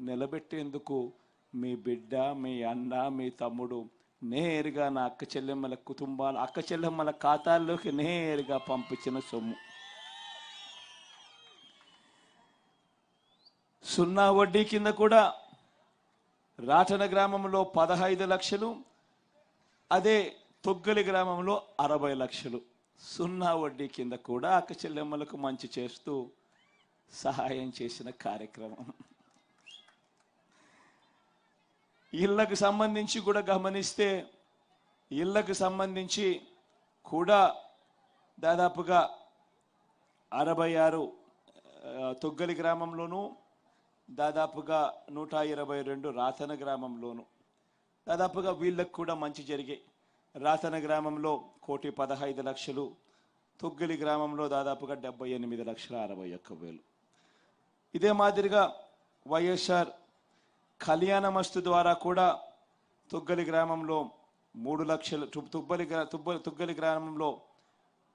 నిలబెట్టేందుకు మీ బిడ్డ, మీ అన్న, మీ తమ్ముడు నేరుగా నా అక్క చెల్లెమ్మల కుటుంబాలు, అక్క చెల్లెమ్మల ఖాతాల్లోకి నేరుగా పంపించిన సొమ్ము. సున్నా వడ్డీ కింద కూడా రాటన గ్రామంలో 15 లక్షలు, అదే తొగ్గలి గ్రామంలో 60 లక్షలు సున్నా వడ్డీ కింద కూడా అక్క చెల్లెమ్మలకు మంచి చేస్తూ సహాయం చేసిన కార్యక్రమం. ఇళ్లకు సంబంధించి కూడా గమనిస్తే, ఇళ్లకు సంబంధించి కూడా దాదాపుగా 66 తొగ్గలి గ్రామంలోనూ, దాదాపుగా 122 రాతన గ్రామంలోనూ దాదాపుగా వీళ్ళకు కూడా మంచి జరిగాయి. రాతన గ్రామంలో 1,15,00,000, తొగ్గలి గ్రామంలో దాదాపుగా 78,61,000. ఇదే మాదిరిగా వైఎస్ఆర్ కళ్యాణ మస్తు ద్వారా కూడా తొగ్గలి గ్రామంలో 3 లక్షలు, తొగ్గలి గ్రామంలో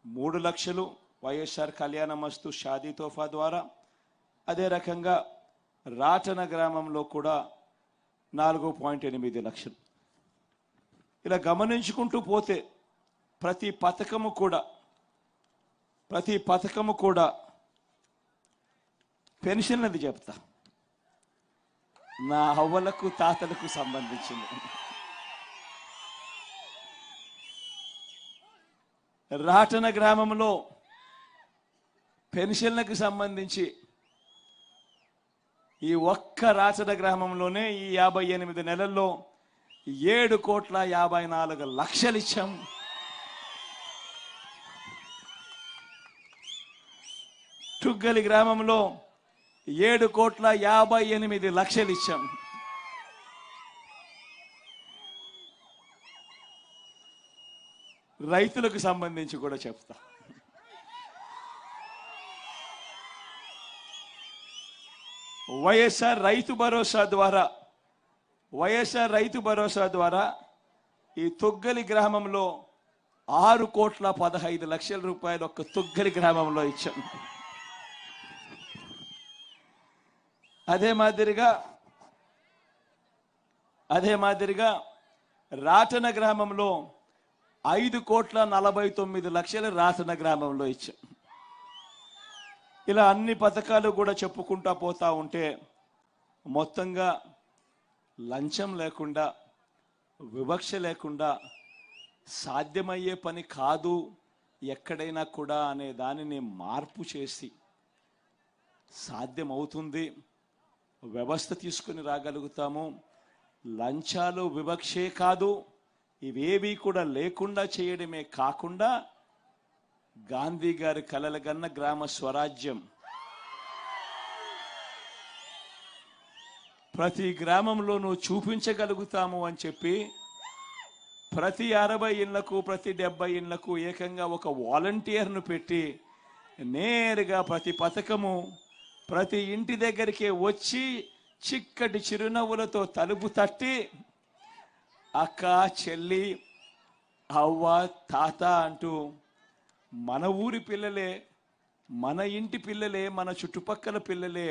3 లక్షలు వైఎస్ఆర్ కళ్యాణ మస్తు షాదీ తోఫా ద్వారా. అదే రకంగా రాటన గ్రామంలో కూడా 4.8 లక్షలు. ఇలా గమనించుకుంటూ పోతే ప్రతి పథకము కూడా పెన్షన్లది చెప్తా, నా అవ్వలకు తాతలకు సంబంధించింది. రాటన గ్రామంలో పెన్షన్లకు సంబంధించి ఈ ఒక్క రాటన గ్రామంలోనే ఈ 58 నెలల్లో 7,54,00,000 ఇచ్చాం. టుగ్గలి గ్రామంలో 7,58,00,000 ఇచ్చాం. రైతులకు సంబంధించి కూడా చెప్తా. వైఎస్ఆర్ రైతు భరోసా ద్వారా ఈ తొగ్గలి గ్రామంలో 6,15,00,000 రూపాయలు ఒక్క తొగ్గలి గ్రామంలో ఇచ్చాం. అదే మాదిరిగా రాటన గ్రామంలో 5,49,00,000 రాటన గ్రామంలో ఇచ్చాం. ఇలా అన్ని పథకాలు కూడా చెప్పుకుంటా పోతా ఉంటే మొత్తంగా లంచం లేకుండా, వివక్ష లేకుండా సాధ్యమయ్యే పని కాదు ఎక్కడైనా కూడా అనే దానిని మార్పు చేసి సాధ్యమవుతుంది. వ్యవస్థ తీసుకుని రాగలుగుతాము. లంచాలు, వివక్షే కాదు, ఇవేవి కూడా లేకుండా చేయడమే కాకుండా గాంధీ గారి కలలుగన్న గ్రామ స్వరాజ్యం ప్రతి గ్రామంలోనూ చూపించగలుగుతాము అని చెప్పి ప్రతి 60 ఇళ్లకు, ప్రతి 70 ఇళ్లకు ఏకంగా ఒక వాలంటీర్ను పెట్టి నేరుగా ప్రతి పథకము ప్రతి ఇంటి దగ్గరికి వచ్చి చిక్కటి చిరునవ్వులతో తలుపు తట్టి అక్క, చెల్లి, అవ్వ, తాత అంటూ మన ఊరి పిల్లలే, మన ఇంటి పిల్లలే, మన చుట్టుపక్కల పిల్లలే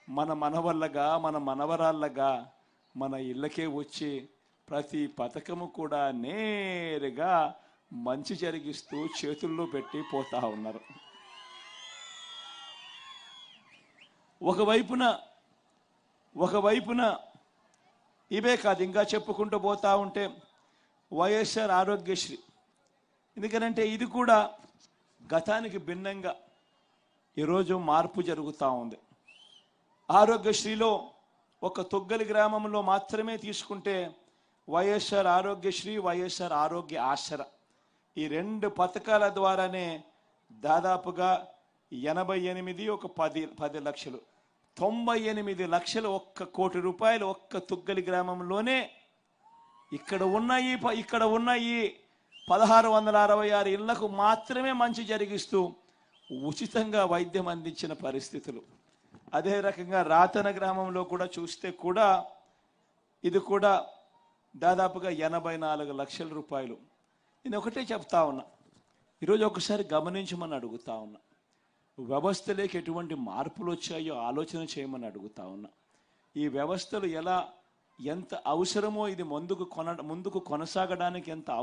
మన మనవళ్ళగా, మన మనవరాళ్ళగా మన ఇళ్ళకే వచ్చి ప్రతి పథకము కూడా నేరుగా మంచి జరిగిస్తూ చేతుల్లో పెట్టి పోతా ఉన్నారు. ఒకవైపున ఇవే కాదు, ఇంకా చెప్పుకుంటూ పోతా ఉంటే వైఎస్ఆర్ ఆరోగ్యశ్రీ. ఎందుకనంటే ఇది కూడా గతానికి భిన్నంగా ఈరోజు మార్పు జరుగుతూ ఉంది. ఆరోగ్యశ్రీలో ఒక తొగ్గలి గ్రామంలో మాత్రమే తీసుకుంటే వైఎస్ఆర్ ఆరోగ్యశ్రీ, వైఎస్ఆర్ ఆరోగ్య ఆసరా ఈ 2 పథకాల ద్వారానే దాదాపుగా 88, ఒక 10 లక్షలు, 98 లక్షలు, 1 కోటి రూపాయలు ఒక్క తొగ్గలి గ్రామంలోనే ఇక్కడ ఉన్న ఈ 1666 ఇళ్లకు మాత్రమే మంచి జరిగిస్తూ ఉచితంగా వైద్యం అందించిన పరిస్థితులు. అదే రకంగా రాతన గ్రామంలో కూడా చూస్తే కూడా ఇది కూడా దాదాపుగా 84 లక్షల రూపాయలు. నేను ఒకటే చెప్తా ఉన్నా, ఈరోజు ఒకసారి గమనించమని అడుగుతా ఉన్నా. వ్యవస్థలోకి ఎటువంటి మార్పులు వచ్చాయో ఆలోచన చేయమని అడుగుతా ఉన్నా. ఈ వ్యవస్థలు ఎలా ఎంత అవసరమో ఇది ముందుకు కొనసాగడానికి ఎంత